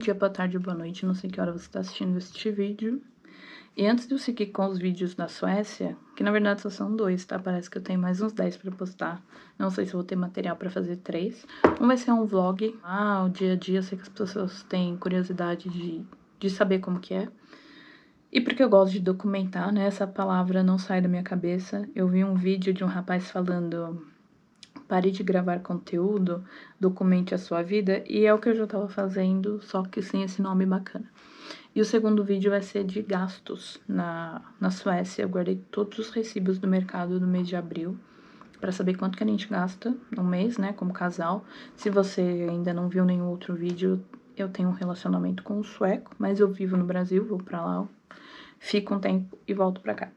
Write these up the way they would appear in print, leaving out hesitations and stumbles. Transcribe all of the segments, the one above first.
Dia, boa tarde, boa noite, não sei que hora você está assistindo este vídeo. E antes de eu seguir com os vídeos da Suécia, que na verdade só são 2, tá? Parece que eu tenho mais uns 10 pra postar. Não sei se eu vou ter material pra fazer 3. Um vai ser um vlog, o dia a dia, eu sei que as pessoas têm curiosidade de saber como que é. E porque eu gosto de documentar, né? Essa palavra não sai da minha cabeça. Eu vi um vídeo de um rapaz falando: pare de gravar conteúdo, documente a sua vida, e é o que eu já tava fazendo, só que sem esse nome bacana. E o segundo vídeo vai ser de gastos na Suécia. Eu guardei todos os recibos do mercado do mês de abril, pra saber quanto que a gente gasta no mês, né, como casal. Se você ainda não viu nenhum outro vídeo, eu tenho um relacionamento com um sueco, mas eu vivo no Brasil, vou pra lá, fico um tempo e volto pra cá.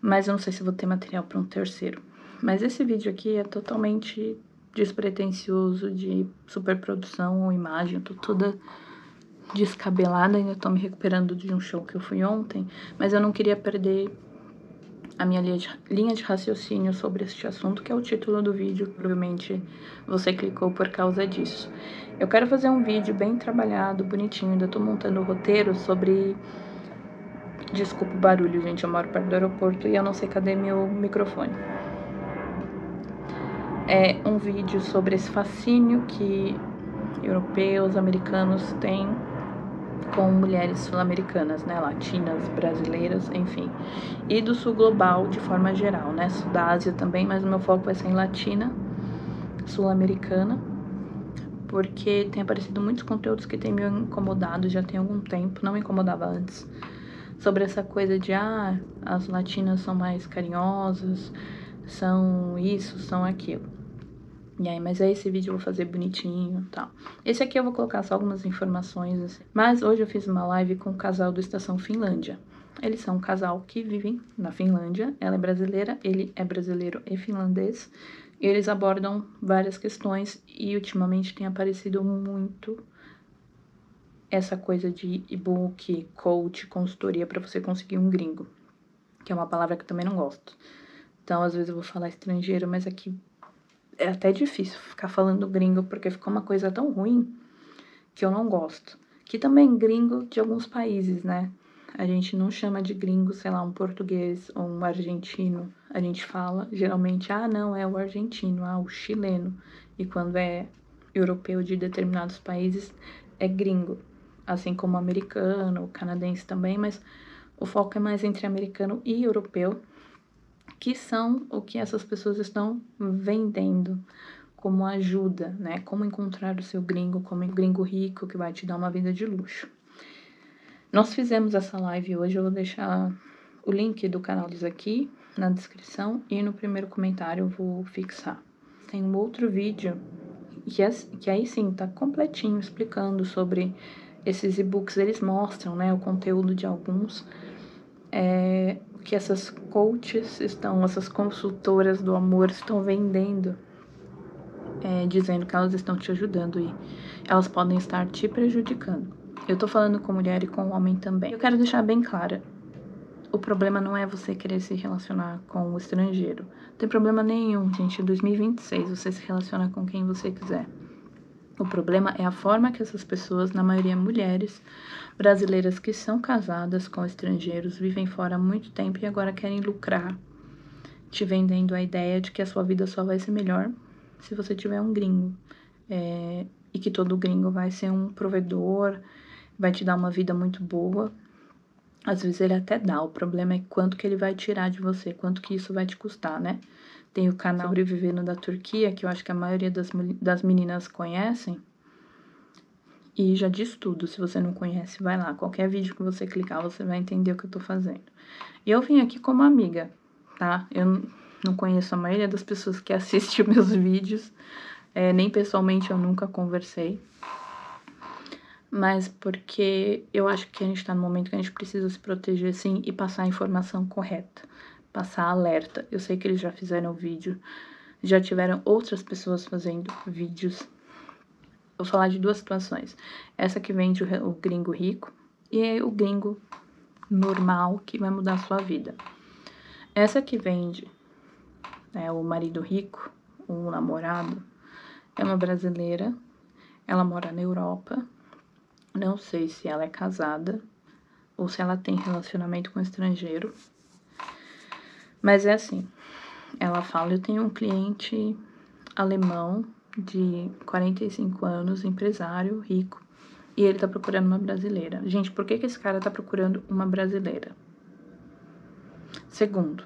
Mas eu não sei se vou ter material pra um terceiro. Mas esse vídeo aqui é totalmente despretensioso, de superprodução ou imagem. Eu tô toda descabelada, ainda tô me recuperando de um show que eu fui ontem. Mas eu não queria perder a minha linha de raciocínio sobre este assunto, que é o título do vídeo. Provavelmente você clicou por causa disso. Eu quero fazer um vídeo bem trabalhado, bonitinho. Ainda tô montando o roteiro sobre... Desculpa o barulho, gente, eu moro perto do aeroporto e eu não sei cadê meu microfone. É um vídeo sobre esse fascínio que europeus, americanos têm com mulheres sul-americanas, né, latinas, brasileiras, enfim. E do sul global de forma geral, né, sul da Ásia também, mas o meu foco vai ser em latina, sul-americana, porque tem aparecido muitos conteúdos que têm me incomodado já tem algum tempo, não me incomodava antes, sobre essa coisa de, as latinas são mais carinhosas, são isso, são aquilo. E aí, mas aí esse vídeo eu vou fazer bonitinho e tal. Esse aqui eu vou colocar só algumas informações, assim. Mas hoje eu fiz uma live com o casal do Estação Finlândia. Eles são um casal que vivem na Finlândia. Ela é brasileira, ele é brasileiro e finlandês. E eles abordam várias questões e ultimamente tem aparecido muito essa coisa de e-book, coach, consultoria para você conseguir um gringo, que é uma palavra que eu também não gosto. Então, às vezes eu vou falar estrangeiro, mas aqui é até difícil ficar falando gringo, porque ficou uma coisa tão ruim que eu não gosto. Que também gringo de alguns países, né? A gente não chama de gringo, sei lá, um português ou um argentino. A gente fala, geralmente, não, é o argentino, o chileno. E quando é europeu de determinados países, é gringo. Assim como americano, canadense também, mas o foco é mais entre americano e europeu, que são o que essas pessoas estão vendendo como ajuda, né? Como encontrar o seu gringo, como um gringo rico que vai te dar uma vida de luxo. Nós fizemos essa live hoje, eu vou deixar o link do canal deles aqui na descrição e no primeiro comentário eu vou fixar. Tem um outro vídeo que aí sim tá completinho explicando sobre esses e-books, eles mostram, né, o conteúdo de alguns, que essas coaches essas consultoras do amor estão vendendo, dizendo que elas estão te ajudando e elas podem estar te prejudicando. Eu tô falando com mulher e com homem também. Eu quero deixar bem clara, o problema não é você querer se relacionar com o estrangeiro. Não tem problema nenhum, gente, em 2026 você se relaciona com quem você quiser. O problema é a forma que essas pessoas, na maioria mulheres, brasileiras que são casadas com estrangeiros, vivem fora há muito tempo e agora querem lucrar, te vendendo a ideia de que a sua vida só vai ser melhor se você tiver um gringo. E que todo gringo vai ser um provedor, vai te dar uma vida muito boa. Às vezes ele até dá, o problema é quanto que ele vai tirar de você, quanto que isso vai te custar, né? Tem o canal Sobrevivendo da Turquia, que eu acho que a maioria das meninas conhecem. E já diz tudo, se você não conhece, vai lá. Qualquer vídeo que você clicar, você vai entender o que eu tô fazendo. E eu vim aqui como amiga, tá? Eu não conheço a maioria das pessoas que assistem meus vídeos. Nem pessoalmente eu nunca conversei. Mas porque eu acho que a gente tá no momento que a gente precisa se proteger, sim, e passar a informação correta. Passar alerta. Eu sei que eles já fizeram vídeo, já tiveram outras pessoas fazendo vídeos. Vou falar de 2 situações. Essa que vende o gringo rico e o gringo normal que vai mudar a sua vida. Essa que vende o marido rico, o namorado, é uma brasileira. Ela mora na Europa. Não sei se ela é casada ou se ela tem relacionamento com estrangeiro. Mas é assim, ela fala, eu tenho um cliente alemão de 45 anos, empresário, rico, e ele tá procurando uma brasileira. Gente, por que esse cara tá procurando uma brasileira? Segundo,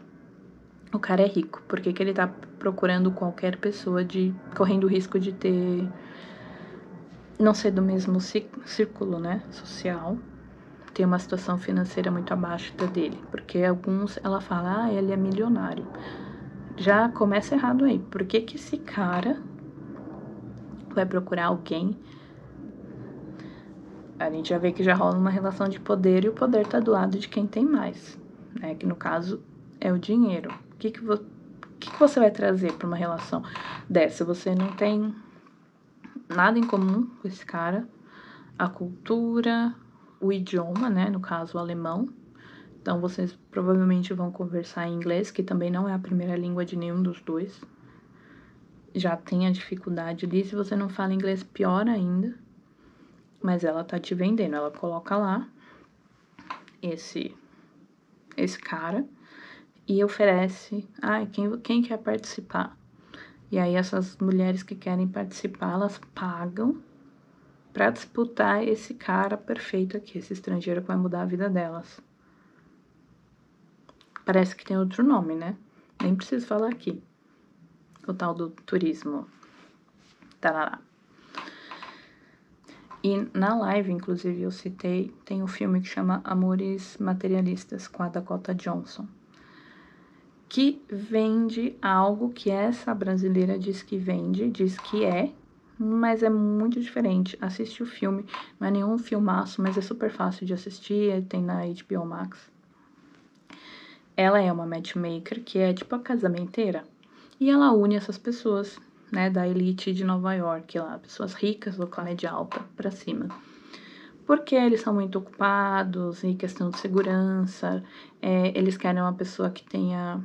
o cara é rico, por que ele tá procurando qualquer pessoa correndo o risco de não ser do mesmo círculo, né, social, ter uma situação financeira muito abaixo da dele, porque alguns, ela fala, ele é milionário. Já começa errado aí, por que esse cara vai procurar alguém? A gente já vê que já rola uma relação de poder e o poder tá do lado de quem tem mais, né, que no caso é o dinheiro. O que você vai trazer para uma relação dessa? Você não tem nada em comum com esse cara, a cultura, o idioma, né, no caso o alemão. Então vocês provavelmente vão conversar em inglês, que também não é a primeira língua de nenhum dos dois. Já tem a dificuldade ali, se você não fala inglês, pior ainda. Mas ela tá te vendendo, ela coloca lá esse cara e oferece, quem quer participar? E aí essas mulheres que querem participar, elas pagam pra disputar esse cara perfeito aqui, esse estrangeiro que vai mudar a vida delas. Parece que tem outro nome, né? Nem preciso falar aqui. O tal do turismo. Tarará. E na live, inclusive, eu citei, tem um filme que chama Amores Materialistas, com a Dakota Johnson, que vende algo que essa brasileira diz que vende, diz que é, mas é muito diferente. Assiste o filme, não é nenhum filmaço, mas é super fácil de assistir, tem na HBO Max. Ela é uma matchmaker, que é tipo a casamenteira, e ela une essas pessoas, né, da elite de Nova York, lá, pessoas ricas ou classe alta pra cima. Porque eles são muito ocupados em questão de segurança, eles querem uma pessoa que tenha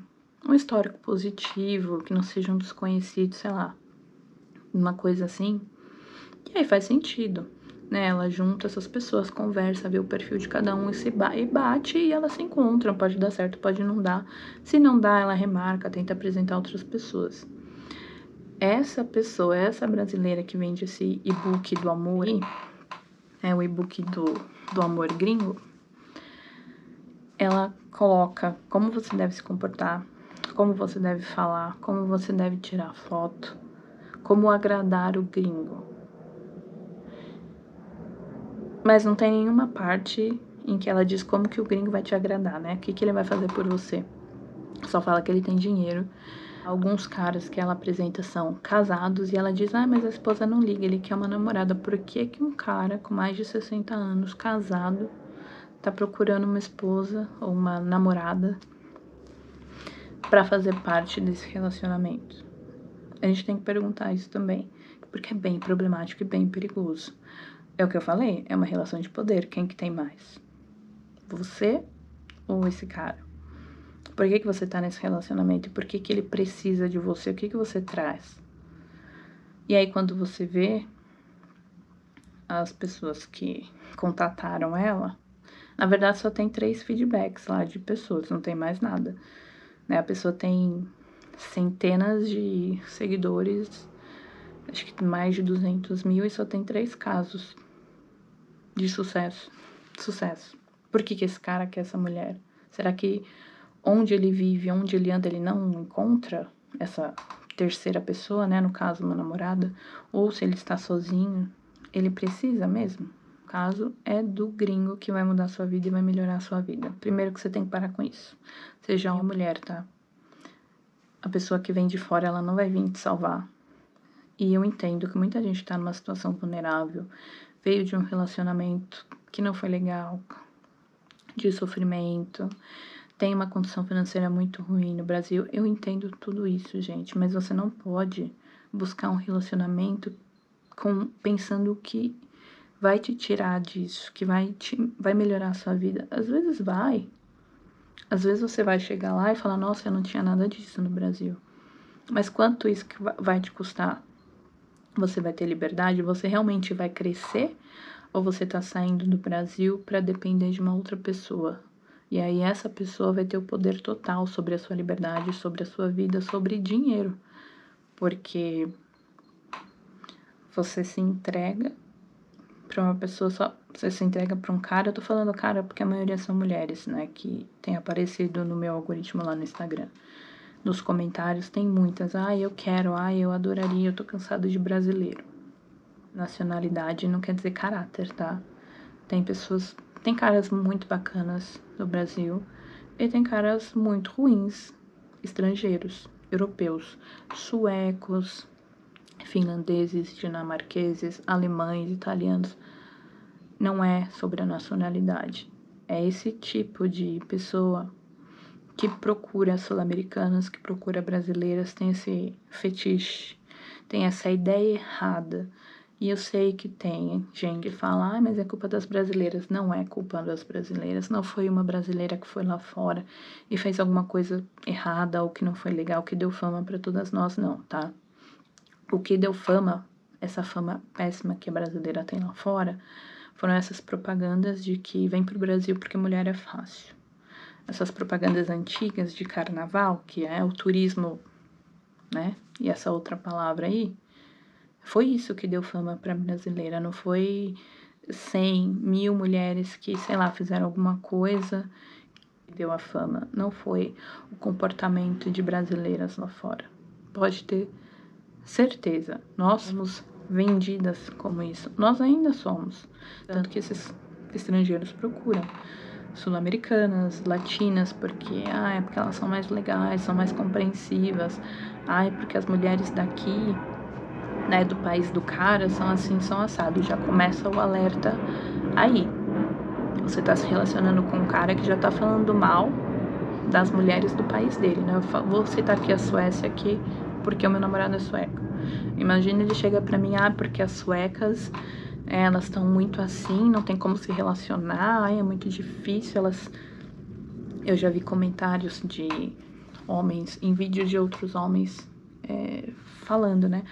um histórico positivo, que não seja um desconhecido, sei lá, uma coisa assim. E aí faz sentido, né? Ela junta essas pessoas, conversa, vê o perfil de cada um e bate e elas se encontram. Pode dar certo, pode não dar. Se não dá, ela remarca, tenta apresentar outras pessoas. Essa pessoa, essa brasileira que vende esse e-book do amor, o e-book do amor gringo, ela coloca como você deve se comportar, como você deve falar, como você deve tirar foto, como agradar o gringo. Mas não tem nenhuma parte em que ela diz como que o gringo vai te agradar, né? O que ele vai fazer por você. Só fala que ele tem dinheiro. Alguns caras que ela apresenta são casados e ela diz, mas a esposa não liga, ele quer uma namorada. Por que um cara com mais de 60 anos, casado, tá procurando uma esposa ou uma namorada para fazer parte desse relacionamento? A gente tem que perguntar isso também, porque é bem problemático e bem perigoso. É o que eu falei, é uma relação de poder, quem que tem mais? Você ou esse cara? Por que você tá nesse relacionamento? Por que ele precisa de você? O que você traz? E aí, quando você vê as pessoas que contataram ela, na verdade só tem 3 feedbacks lá de pessoas, não tem mais nada, né? A pessoa tem centenas de seguidores, acho que mais de 200 mil, e só tem 3 casos de sucesso. Por que esse cara quer essa mulher? Será que onde ele vive, onde ele anda, ele não encontra essa terceira pessoa, né? No caso, uma namorada. Ou se ele está sozinho, ele precisa mesmo? O caso é do gringo que vai mudar a sua vida e vai melhorar a sua vida. Primeiro que você tem que parar com isso. Seja uma mulher, tá? A pessoa que vem de fora, ela não vai vir te salvar. E eu entendo que muita gente tá numa situação vulnerável, veio de um relacionamento que não foi legal, de sofrimento, tem uma condição financeira muito ruim no Brasil. Eu entendo tudo isso, gente, mas você não pode buscar um relacionamento pensando que vai te tirar disso, que vai melhorar a sua vida. Às vezes vai. Às vezes você vai chegar lá e falar, nossa, eu não tinha nada disso no Brasil. Mas quanto isso que vai te custar? você vai ter liberdade, você realmente vai crescer, ou você tá saindo do Brasil para depender de uma outra pessoa? E aí essa pessoa vai ter o poder total sobre a sua liberdade, sobre a sua vida, sobre dinheiro. Porque você se entrega pra uma pessoa só, você se entrega pra um cara, eu tô falando cara porque a maioria são mulheres, né, que tem aparecido no meu algoritmo lá no Instagram. Nos comentários tem muitas, eu quero, eu adoraria, eu tô cansado de brasileiro. Nacionalidade não quer dizer caráter, tá? Tem caras muito bacanas no Brasil e tem caras muito ruins, estrangeiros, europeus, suecos, finlandeses, dinamarqueses, alemães, italianos. Não é sobre a nacionalidade. É esse tipo de pessoa que procura sul-americanas, que procura brasileiras, tem esse fetiche, tem essa ideia errada. E eu sei que tem gente que fala, mas é culpa das brasileiras. Não é culpa das brasileiras. Não foi uma brasileira que foi lá fora e fez alguma coisa errada ou que não foi legal, que deu fama para todas nós, não, tá? O que deu fama, essa fama péssima que a brasileira tem lá fora, foram essas propagandas de que vem pro Brasil porque mulher é fácil. Essas propagandas antigas de carnaval, que é o turismo, né? E essa outra palavra aí, foi isso que deu fama pra brasileira, não foi 100, 1000 mulheres que, sei lá, fizeram alguma coisa que deu a fama. Não foi o comportamento de brasileiras lá fora. Pode ter certeza, nós somos vendidas como isso. Nós ainda somos. Tanto que esses estrangeiros procuram sul-americanas, latinas, porque é porque elas são mais legais, são mais compreensivas. É porque as mulheres daqui, né, do país do cara, são assim, são assado. Já começa o alerta aí. Você tá se relacionando com um cara que já tá falando mal das mulheres do país dele, né? Vou citar aqui a Suécia aqui, porque o meu namorado é sueco. Imagina ele chega pra mim, porque as suecas, elas estão muito assim, não tem como se relacionar, é muito difícil, elas... Eu já vi comentários de homens, em vídeos de outros homens, falando, né?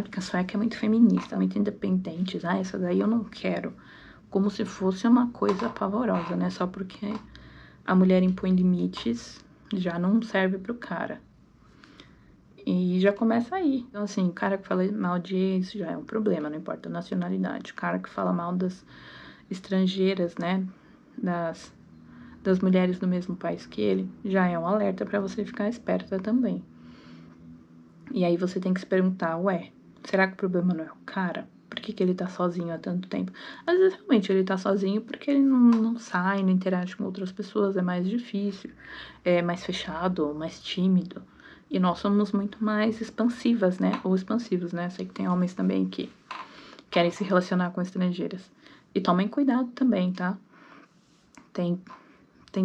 Porque a sueca é muito feminista, muito independente, essa daí eu não quero. Como se fosse uma coisa pavorosa, né? Só porque a mulher impõe limites, já não serve pro cara. E já começa aí. Então, assim, o cara que fala mal de ex já é um problema, não importa a nacionalidade. O cara que fala mal das estrangeiras, né, das mulheres do mesmo país que ele, já é um alerta pra você ficar esperta também. E aí você tem que se perguntar, será que o problema não é o cara? Por que ele tá sozinho há tanto tempo? Às vezes, realmente, ele tá sozinho porque ele não sai, não interage com outras pessoas, é mais difícil, é mais fechado, mais tímido. E nós somos muito mais expansivas, né? Ou expansivos, né? Sei que tem homens também que querem se relacionar com estrangeiras. E tomem cuidado também, tá? Tem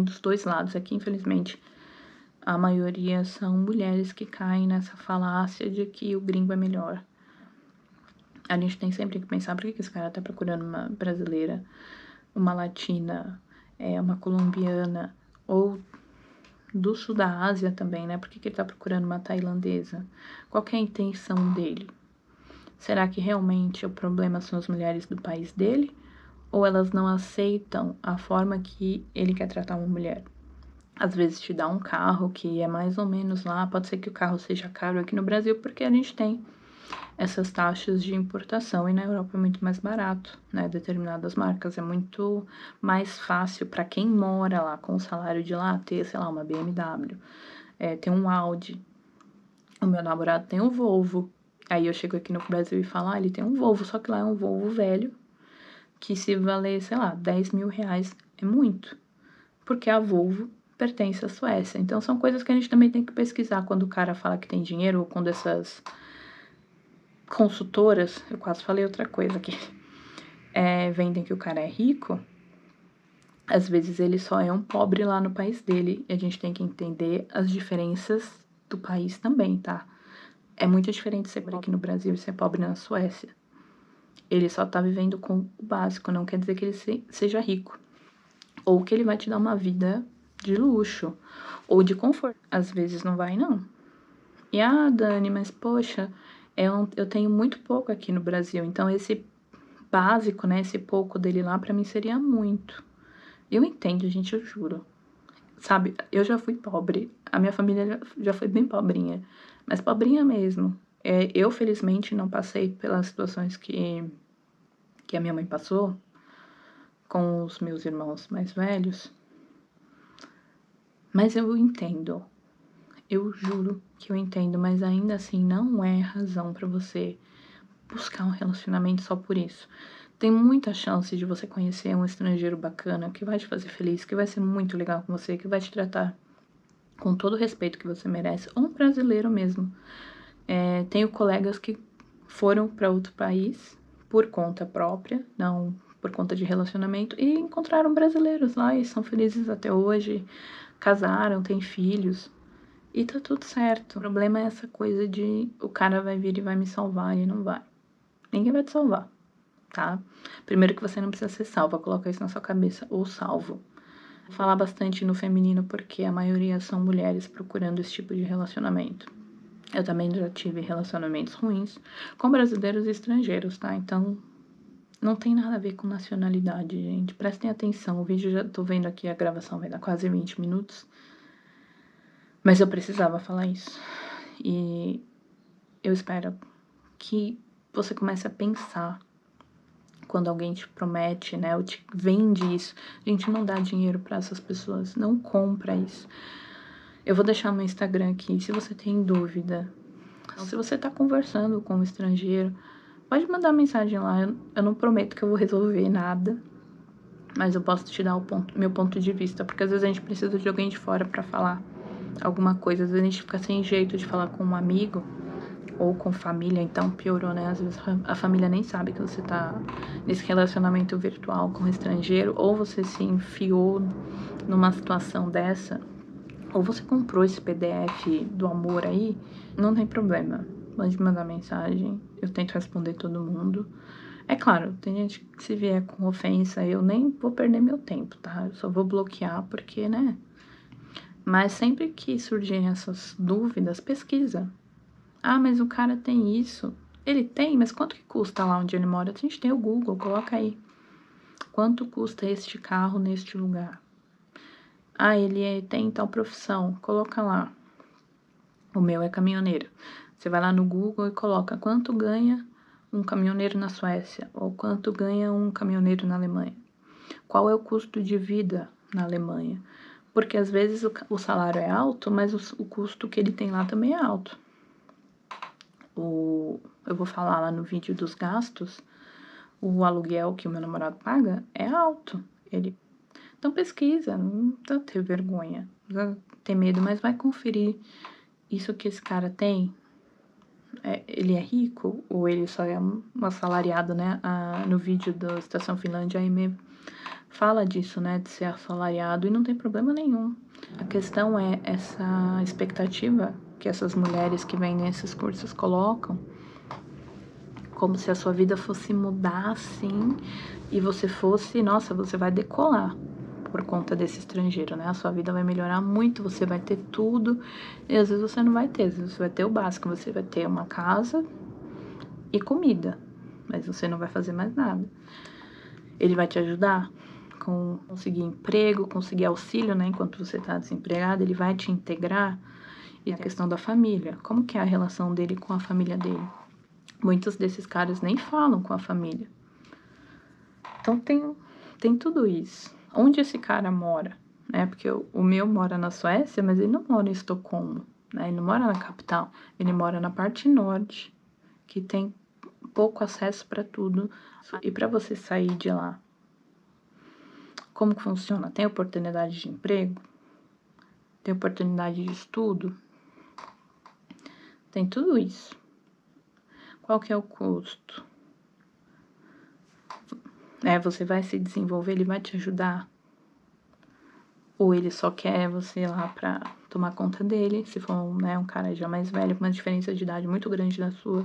dos dois lados. Aqui, infelizmente, a maioria são mulheres que caem nessa falácia de que o gringo é melhor. A gente tem sempre que pensar por que esse cara tá procurando uma brasileira, uma latina, uma colombiana, ou do sul da Ásia também, né? Por que ele tá procurando uma tailandesa? Qual que é a intenção dele? Será que realmente o problema são as mulheres do país dele? Ou elas não aceitam a forma que ele quer tratar uma mulher? Às vezes te dá um carro que é mais ou menos lá, pode ser que o carro seja caro aqui no Brasil, porque a gente tem essas taxas de importação e na Europa é muito mais barato, né? Determinadas marcas é muito mais fácil para quem mora lá com o salário de lá ter, sei lá, uma BMW, ter um Audi. O meu namorado tem um Volvo. Aí eu chego aqui no Brasil e falo, ele tem um Volvo, só que lá é um Volvo velho, que se valer, sei lá, 10 mil reais é muito, porque a Volvo pertence à Suécia. Então são coisas que a gente também tem que pesquisar quando o cara fala que tem dinheiro ou quando essas consultoras, eu quase falei outra coisa aqui, vendem que o cara é rico, às vezes ele só é um pobre lá no país dele, e a gente tem que entender as diferenças do país também, tá? É muito diferente ser pobre aqui no Brasil e ser pobre na Suécia. Ele só tá vivendo com o básico, não quer dizer que ele seja rico. Ou que ele vai te dar uma vida de luxo, ou de conforto. Às vezes não vai, não. E, Dani, mas poxa, Eu tenho muito pouco aqui no Brasil, então esse básico, né, esse pouco dele lá pra mim seria muito. Eu entendo, gente, eu juro. Sabe, eu já fui pobre, a minha família já foi bem pobrinha, mas pobrinha mesmo. Eu felizmente não passei pelas situações que a minha mãe passou com os meus irmãos mais velhos, mas eu entendo. Eu juro que eu entendo, mas ainda assim não é razão pra você buscar um relacionamento só por isso. Tem muita chance de você conhecer um estrangeiro bacana que vai te fazer feliz, que vai ser muito legal com você, que vai te tratar com todo o respeito que você merece, ou um brasileiro mesmo. Tenho colegas que foram para outro país por conta própria, não por conta de relacionamento, e encontraram brasileiros lá e são felizes até hoje, casaram, têm filhos. E tá tudo certo. O problema é essa coisa de o cara vai vir e vai me salvar e não vai. Ninguém vai te salvar, tá? Primeiro que você não precisa ser salva, coloca isso na sua cabeça, ou salvo. Vou falar bastante no feminino porque a maioria são mulheres procurando esse tipo de relacionamento. Eu também já tive relacionamentos ruins com brasileiros e estrangeiros, tá? Então, não tem nada a ver com nacionalidade, gente. Prestem atenção, o vídeo já tô vendo aqui, a gravação vai dar quase 20 minutos. Mas eu precisava falar isso. E eu espero que você comece a pensar quando alguém te promete, né, ou te vende isso. Gente, não dá dinheiro para essas pessoas, não compra isso. Eu vou deixar meu Instagram aqui, se você tem dúvida. Se você tá conversando com um estrangeiro, pode mandar mensagem lá. Eu não prometo que eu vou resolver nada, mas eu posso te dar meu ponto de vista, porque às vezes a gente precisa de alguém de fora para falar alguma coisa. Às vezes a gente fica sem jeito de falar com um amigo ou com família, então piorou, né? Às vezes a família nem sabe que você tá nesse relacionamento virtual com um estrangeiro, ou você se enfiou numa situação dessa, ou você comprou esse PDF do amor aí, não tem problema. Pode mandar mensagem, eu tento responder todo mundo. É claro, tem gente que se vier com ofensa, eu nem vou perder meu tempo, tá? Eu só vou bloquear porque, né? Mas sempre que surgirem essas dúvidas, pesquisa. Ah, mas o cara tem isso. Ele tem, mas quanto que custa lá onde ele mora? A gente tem o Google, coloca aí. Quanto custa este carro neste lugar? Ah, tem tal profissão, coloca lá. O meu é caminhoneiro. Você vai lá no Google e coloca quanto ganha um caminhoneiro na Suécia ou quanto ganha um caminhoneiro na Alemanha. Qual é o custo de vida na Alemanha? Porque às vezes o salário é alto, mas o custo que ele tem lá também é alto. Eu vou falar lá no vídeo dos gastos, o aluguel que o meu namorado paga é alto. Então pesquisa, não precisa ter vergonha, não precisa ter medo, mas vai conferir isso que esse cara tem. Ele é rico ou ele só é um assalariado, né? No vídeo da Estação Finlândia, a Aimee fala disso, né? De ser assalariado e não tem problema nenhum. A questão é essa expectativa que essas mulheres que vêm nesses cursos colocam, como se a sua vida fosse mudar assim e você fosse, nossa, você vai decolar por conta desse estrangeiro, né? A sua vida vai melhorar muito, você vai ter tudo e às vezes você não vai ter, às vezes você vai ter o básico, você vai ter uma casa e comida, mas você não vai fazer mais nada. Ele vai te ajudar com conseguir emprego, conseguir auxílio, né? Enquanto você tá desempregado, ele vai te integrar. E a questão da família, como que é a relação dele com a família dele? Muitos desses caras nem falam com a família. Então tem tudo isso. Onde esse cara mora, né? Porque o meu mora na Suécia, mas ele não mora em Estocolmo, né? Ele não mora na capital, ele mora na parte norte, que tem pouco acesso para tudo. E para você sair de lá, como que funciona? Tem oportunidade de emprego? Tem oportunidade de estudo? Tem tudo isso. Qual que é o custo? Você vai se desenvolver, ele vai te ajudar? Ou ele só quer você lá pra tomar conta dele, se for um cara já mais velho, com uma diferença de idade muito grande da sua,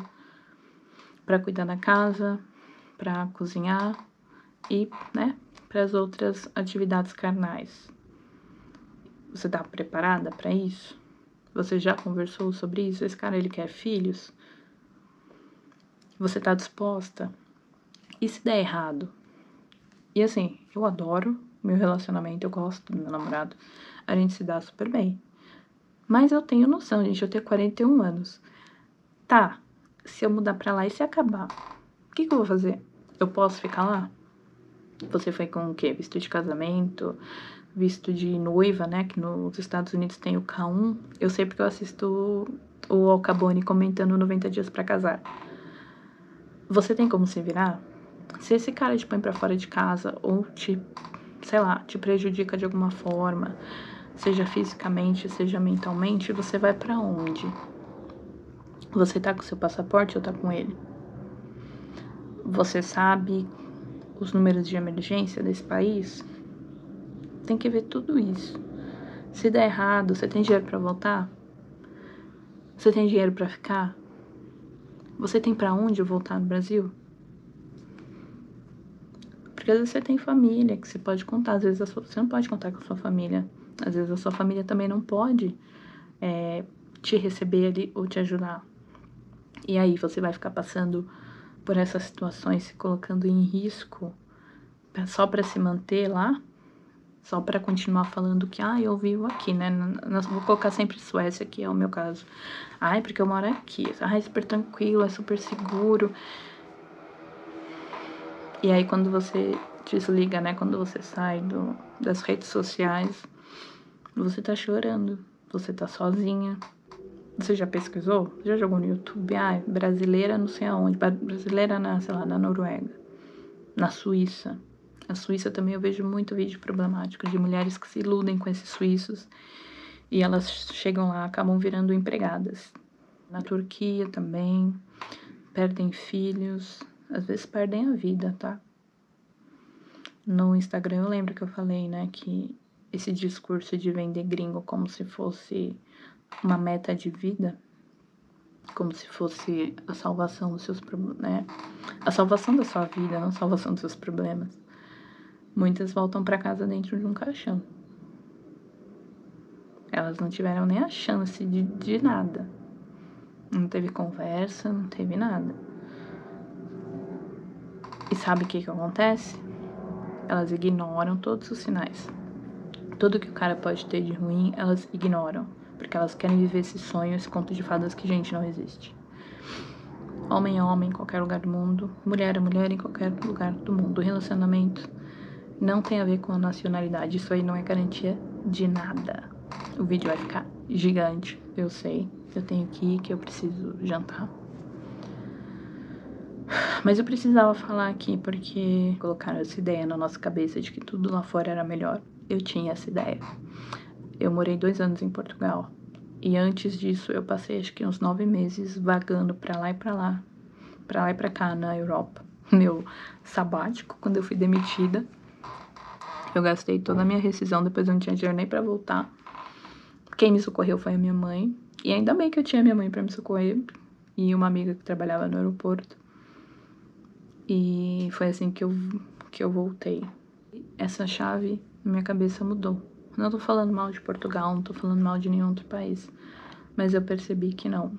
pra cuidar da casa, pra cozinhar e, né, pras outras atividades carnais. Você tá preparada pra isso? Você já conversou sobre isso? Esse cara, ele quer filhos? Você tá disposta? E se der errado? E assim, eu adoro meu relacionamento, eu gosto do meu namorado, a gente se dá super bem. Mas eu tenho noção, gente, eu tenho 41 anos. Tá, se eu mudar pra lá e se acabar, o que eu vou fazer? Eu posso ficar lá? Você foi com o quê? Visto de casamento, visto de noiva, né? Que nos Estados Unidos tem o K1. Eu sei porque eu assisto o Alcabone comentando 90 dias pra casar. Você tem como se virar? Se esse cara te põe pra fora de casa ou te, sei lá, te prejudica de alguma forma, seja fisicamente, seja mentalmente, você vai pra onde? Você tá com seu passaporte ou tá com ele? Você sabe os números de emergência desse país? Tem que ver tudo isso. Se der errado, você tem dinheiro pra voltar? Você tem dinheiro pra ficar? Você tem pra onde voltar no Brasil? Porque às vezes você tem família que você pode contar, às vezes você não pode contar com a sua família. Às vezes a sua família também não pode te receber ali ou te ajudar. E aí você vai ficar passando por essas situações, se colocando em risco só pra se manter lá? Só pra continuar falando que, eu vivo aqui, né? Vou colocar sempre Suécia, que é o meu caso. Ai, porque eu moro aqui. Ai, é super tranquilo, é super seguro. E aí, quando você desliga, né? Quando você sai das redes sociais, você tá chorando. Você tá sozinha. Você já pesquisou? Já jogou no YouTube? Ai, brasileira não sei aonde. Brasileira sei lá, na Noruega. Na Suíça. A Suíça também eu vejo muito vídeo problemático de mulheres que se iludem com esses suíços e elas chegam lá, acabam virando empregadas. Na Turquia também, perdem filhos, às vezes perdem a vida, tá? No Instagram eu lembro que eu falei, né, que esse discurso de vender gringo como se fosse uma meta de vida, como se fosse a salvação dos seus problemas, né? A salvação da sua vida, não a salvação dos seus problemas. Muitas voltam para casa dentro de um caixão. Elas não tiveram nem a chance de nada. Não teve conversa, não teve nada. E sabe o que acontece? Elas ignoram todos os sinais. Tudo que o cara pode ter de ruim, elas ignoram. Porque elas querem viver esse sonho, esse conto de fadas que, gente, não existe. Homem é homem em qualquer lugar do mundo. Mulher é mulher em qualquer lugar do mundo. O relacionamento não tem a ver com a nacionalidade. Isso aí não é garantia de nada. O vídeo vai ficar gigante, eu sei. Eu tenho que ir, que eu preciso jantar. Mas eu precisava falar aqui porque colocaram essa ideia na nossa cabeça de que tudo lá fora era melhor. Eu tinha essa ideia. Eu morei 2 anos em Portugal. E antes disso eu passei acho que uns 9 meses vagando pra lá e pra lá. Pra lá e pra cá na Europa. Meu sabático, quando eu fui demitida. Eu gastei toda a minha rescisão, depois eu não tinha dinheiro nem pra voltar. Quem me socorreu foi a minha mãe. E ainda bem que eu tinha minha mãe pra me socorrer. E uma amiga que trabalhava no aeroporto. E foi assim que eu voltei. Essa chave na minha cabeça mudou. Não tô falando mal de Portugal, não tô falando mal de nenhum outro país. Mas eu percebi que não.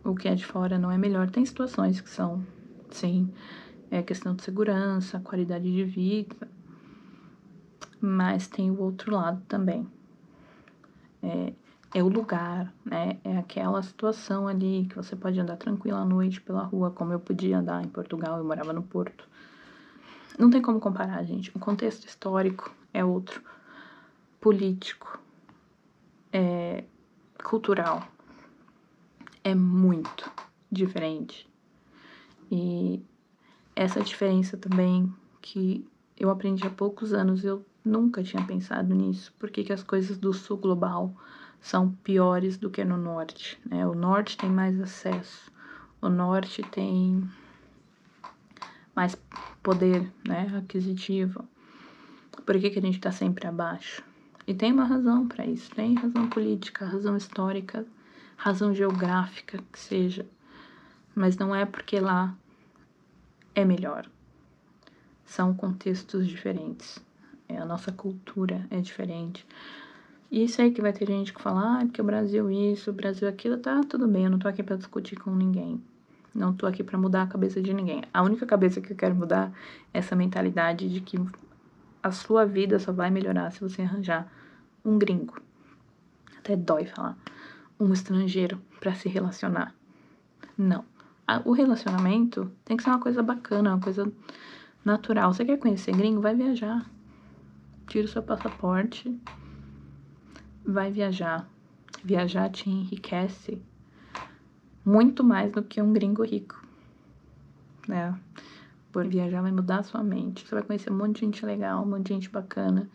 O que é de fora não é melhor. Tem situações que são, sim, questão de segurança, qualidade de vida. Mas tem o outro lado também. É o lugar, né? É aquela situação ali que você pode andar tranquila à noite pela rua, como eu podia andar em Portugal, eu morava no Porto. Não tem como comparar, gente. O contexto histórico é outro. Político, cultural, é muito diferente. E essa diferença também que eu aprendi há poucos anos, eu nunca tinha pensado nisso. Por que as coisas do sul global são piores do que no norte, né? O norte tem mais acesso, o norte tem mais poder, né, aquisitivo. Por que a gente tá sempre abaixo? E tem uma razão para isso, tem razão política, razão histórica, razão geográfica, que seja. Mas não é porque lá é melhor. São contextos diferentes. A nossa cultura é diferente. E isso aí que vai ter gente que fala, porque o Brasil isso, o Brasil aquilo, tá tudo bem, eu não tô aqui pra discutir com ninguém. Não tô aqui pra mudar a cabeça de ninguém. A única cabeça que eu quero mudar é essa mentalidade de que a sua vida só vai melhorar se você arranjar um gringo. Até dói falar. Um estrangeiro pra se relacionar. Não. O relacionamento tem que ser uma coisa bacana, uma coisa natural. Você quer conhecer gringo? Vai viajar. Tira o seu passaporte. Vai viajar. Viajar te enriquece muito mais do que um gringo rico, né? Por viajar vai mudar a sua mente. Você vai conhecer um monte de gente legal, um monte de gente bacana.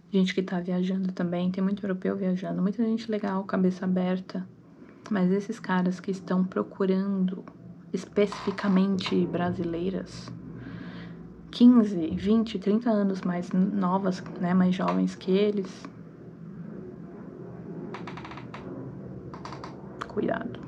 Gente que tá viajando também. Tem muito europeu viajando. Muita gente legal, cabeça aberta. Mas esses caras que estão procurando especificamente brasileiras, 15, 20, 30 anos mais novas, né, mais jovens que eles, cuidado.